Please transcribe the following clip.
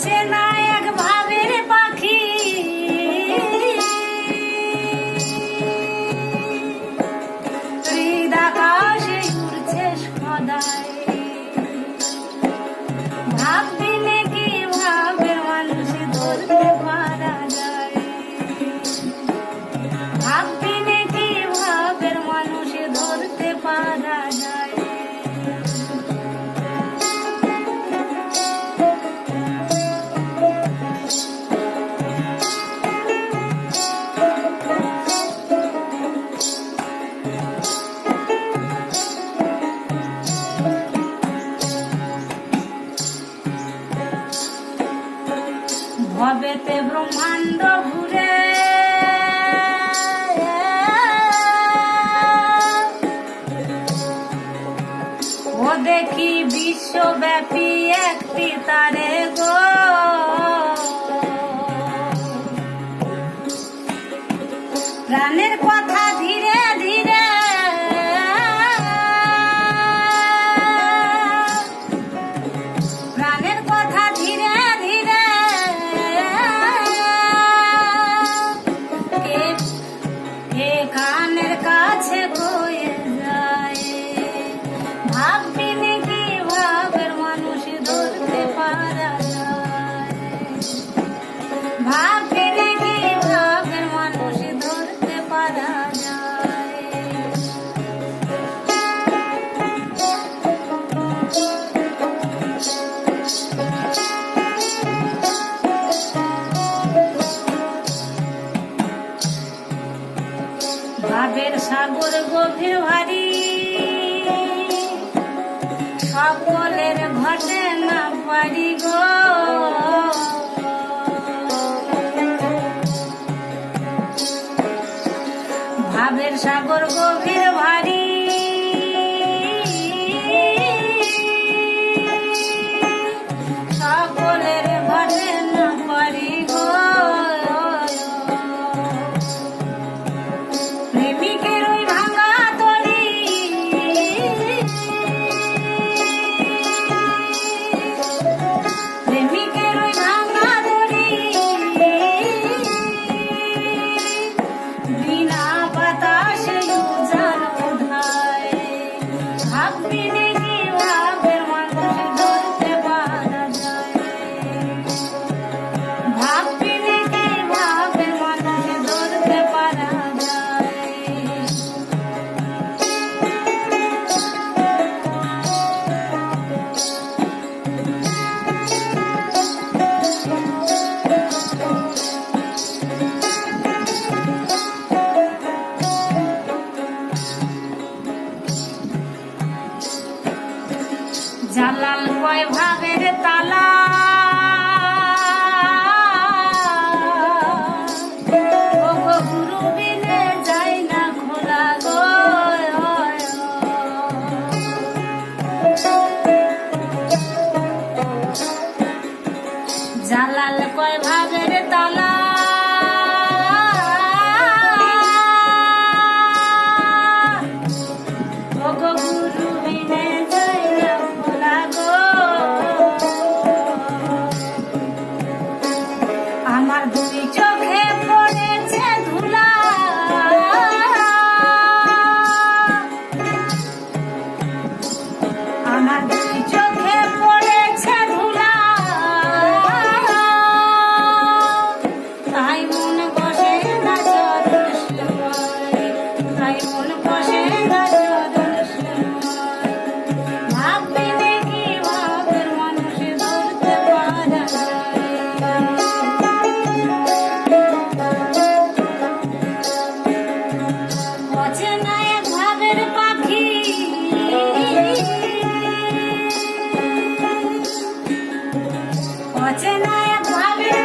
অচেনা এক ভাবের পাখি হৃদ আকাশে উড়ছে সদাই। ভাববি নাকি ভাবের মানুষ ধরতে পারা যায়? ভাববি নাকি ভাবের মানুষ ধরতে পারা যায়? ভবেতে ব্রহ্মাণ্ড ঘুরে ও দেখি বিশ্বব্যাপী একটি তারে গো। প্রাণের কথা ধীরে ধীরে প্রাণের কথা ধীরে ধীরে কে কানের কাছে বয়ে যায়। ভাববি নাকি ভাবের মানুষ ধরতে পারা যায়? ভাববি নাকি ভাবের মানুষ ধরতে পারা যায়? ভাবের সাগর গভীর ভারী সকলের ঘটে না পারি গো। ভাবের সাগর গভীর ভারী সকলের ঘটে না পারি গো। প্রেমিকের ওই ভাঙা তরি প্রেমিকের ওই ভাঙা তরি বিনা বাতাসে উজান ওঠায়। ভাববি নাকি ভাবের মানুষ ধরতে পারা যায়? ভাববি নাকি ভাবের মানুষ ধরতে পারা যায়? জালাল কয় ভাবের তালা ও গো গুরু বিনে যায় না খোলা গো। জালাল কয় ভাবের তালা ও গো গুরু বিনে যায় না খোলা গো। আমার দুই চোখে পড়েছে ধুলা আমার দুই চোখে পড়েছে ধুলা। তাই মন বসে না চরণ সেবায়, তাই মন বসে না চরণ সেবায়। ভাববি নাকি ভাবের মানুষ ধরতে পারা যায়? অচেনা এক ভাবের পাখি অচেনা এক ভাবের